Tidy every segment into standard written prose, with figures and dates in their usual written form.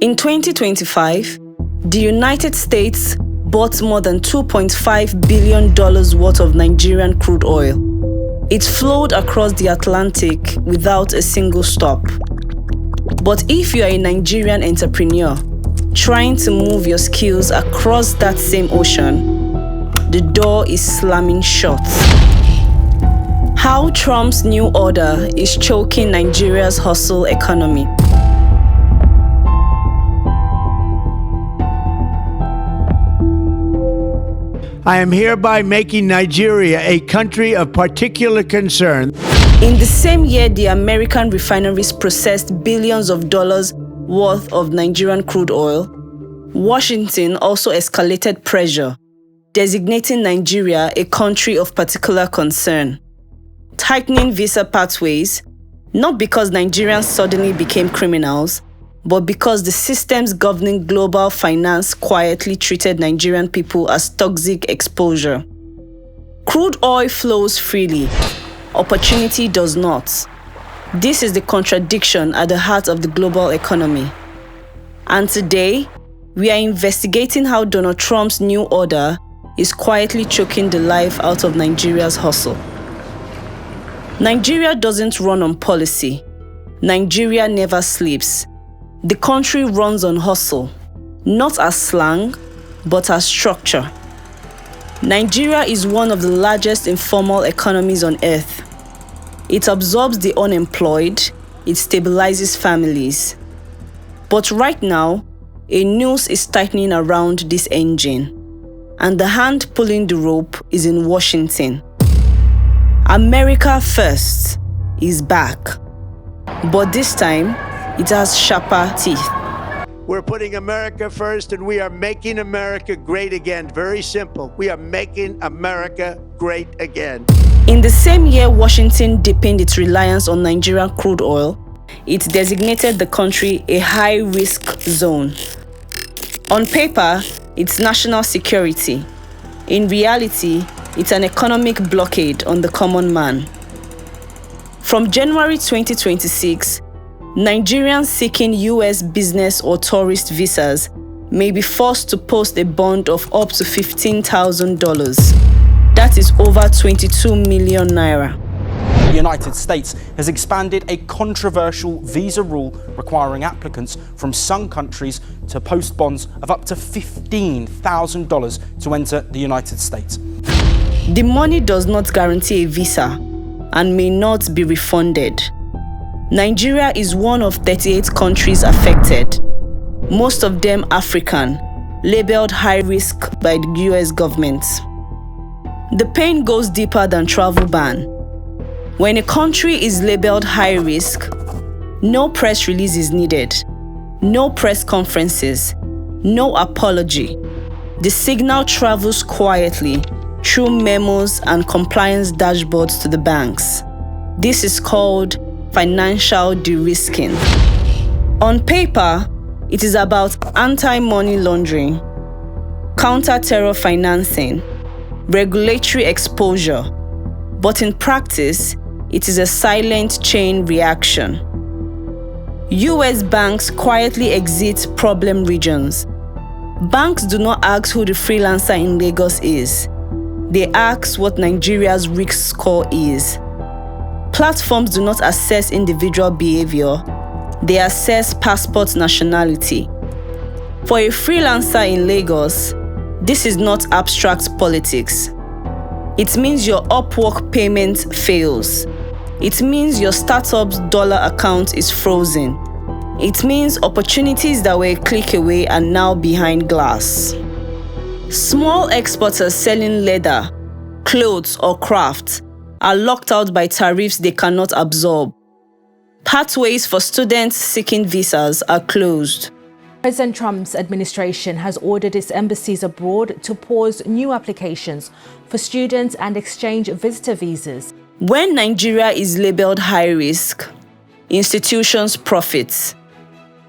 In 2025, the United States bought more than $2.5 billion worth of Nigerian crude oil. It flowed across the Atlantic without a single stop. But if you are a Nigerian entrepreneur trying to move your skills across that same ocean, the door is slamming shut. How Trump's new order is choking Nigeria's hustle economy. I am hereby making Nigeria a country of particular concern. In the same year, the American refineries processed billions of dollars worth of Nigerian crude oil, Washington also escalated pressure, designating Nigeria a country of particular concern, tightening visa pathways, not because Nigerians suddenly became criminals, but because the systems governing global finance quietly treated Nigerian people as toxic exposure. Crude oil flows freely. Opportunity does not. This is the contradiction at the heart of the global economy. And today, we are investigating how Donald Trump's new order is quietly choking the life out of Nigeria's hustle. Nigeria doesn't run on policy. Nigeria never sleeps. The country runs on hustle, not as slang, but as structure. Nigeria is one of the largest informal economies on earth. It absorbs the unemployed, it stabilizes families. But right now, a noose is tightening around this engine, and the hand pulling the rope is in Washington. America First is back, but this time, it has sharper teeth. We're putting America first, and we are making America great again. Very simple. We are making America great again. In the same year Washington deepened its reliance on Nigerian crude oil, it designated the country a high-risk zone. On paper, it's national security. In reality, it's an economic blockade on the common man. From January 2026, Nigerians seeking US business or tourist visas may be forced to post a bond of up to $15,000. That is over 22 million naira. The United States has expanded a controversial visa rule requiring applicants from some countries to post bonds of up to $15,000 to enter the United States. The money does not guarantee a visa and may not be refunded. Nigeria is one of 38 countries affected, most of them African, labeled high risk by the US government. The pain goes deeper than travel ban. When a country is labeled high risk, no press release is needed, no press conferences, no apology. The signal travels quietly through memos and compliance dashboards to the banks. This is called financial de-risking. On paper, it is about anti-money laundering, counter-terror financing, regulatory exposure, but in practice, it is a silent chain reaction. US banks quietly exit problem regions. Banks do not ask who the freelancer in Lagos is. They ask what Nigeria's risk score is. Platforms do not assess individual behavior. They assess passport nationality. For a freelancer in Lagos, this is not abstract politics. It means your Upwork payment fails. It means your startup's dollar account is frozen. It means opportunities that were a click away are now behind glass. Small exporters selling leather, clothes, or crafts are locked out by tariffs they cannot absorb. Pathways for students seeking visas are closed. President Trump's administration has ordered its embassies abroad to pause new applications for students and exchange visitor visas. When Nigeria is labeled high risk, institutions profit.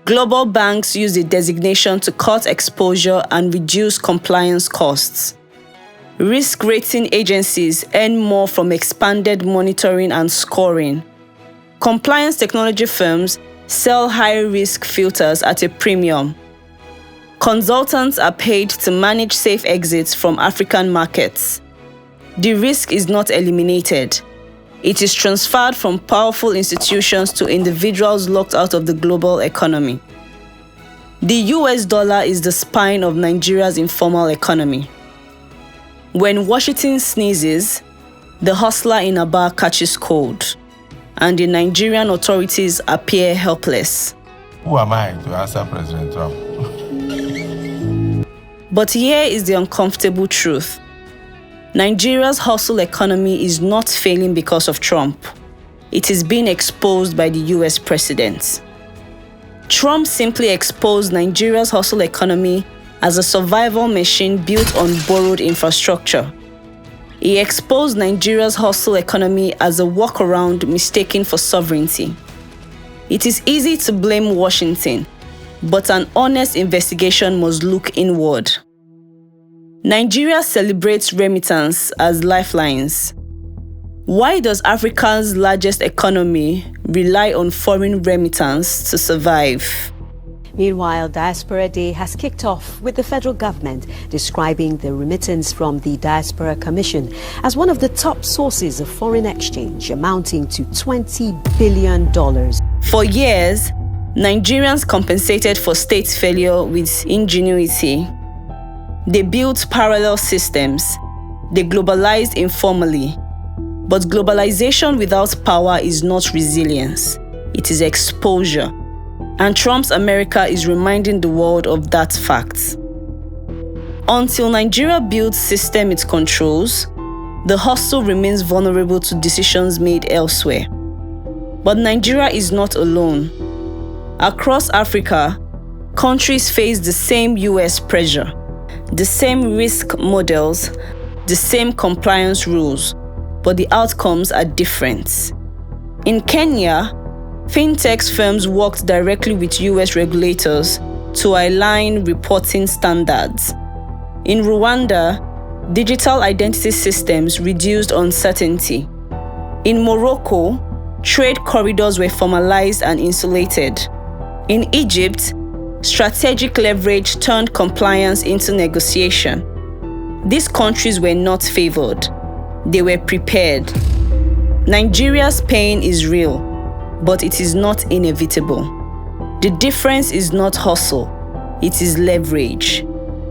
Global banks use the designation to cut exposure and reduce compliance costs. Risk rating agencies earn more from expanded monitoring and scoring. Compliance technology firms sell high-risk filters at a premium. Consultants are paid to manage safe exits from African markets. The risk is not eliminated. It is transferred from powerful institutions to individuals locked out of the global economy. The US dollar is the spine of Nigeria's informal economy. When Washington sneezes, the hustler in Aba catches cold, and the Nigerian authorities appear helpless. Who am I to answer President Trump? But here is the uncomfortable truth. Nigeria's hustle economy is not failing because of Trump. It is being exposed by the US president. Trump simply exposed Nigeria's hustle economy as a survival machine built on borrowed infrastructure. He exposed Nigeria's hustle economy as a workaround mistaken for sovereignty. It is easy to blame Washington, but an honest investigation must look inward. Nigeria celebrates remittance as lifelines. Why does Africa's largest economy rely on foreign remittance to survive? Meanwhile, Diaspora Day has kicked off with the federal government describing the remittance from the Diaspora Commission as one of the top sources of foreign exchange, amounting to $20 billion. For years, Nigerians compensated for state failure with ingenuity. They built parallel systems. They globalized informally. But globalization without power is not resilience. It is exposure. And Trump's America is reminding the world of that fact. Until Nigeria builds system it controls, the hustle remains vulnerable to decisions made elsewhere. But Nigeria is not alone. Across Africa, countries face the same US pressure, the same risk models, the same compliance rules, but the outcomes are different. In Kenya, fintech firms worked directly with US regulators to align reporting standards. In Rwanda, digital identity systems reduced uncertainty. In Morocco, trade corridors were formalized and insulated. In Egypt, strategic leverage turned compliance into negotiation. These countries were not favored. They were prepared. Nigeria's pain is real, but it is not inevitable. The difference is not hustle, it is leverage.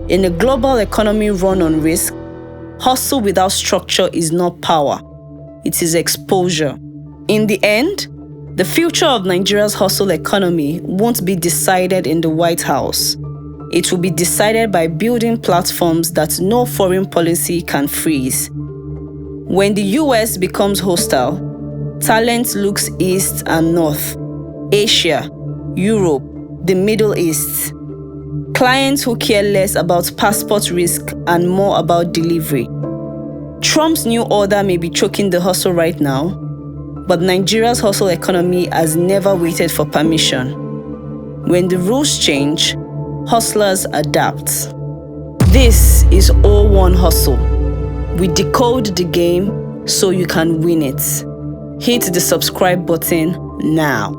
In a global economy run on risk, hustle without structure is not power, it is exposure. In the end, the future of Nigeria's hustle economy won't be decided in the White House. It will be decided by building platforms that no foreign policy can freeze. When the US becomes hostile, talent looks east and north, Asia, Europe, the Middle East. Clients who care less about passport risk and more about delivery. Trump's new order may be choking the hustle right now, but Nigeria's hustle economy has never waited for permission. When the rules change, hustlers adapt. This is all one hustle. We decode the game so you can win it. Hit the subscribe button now.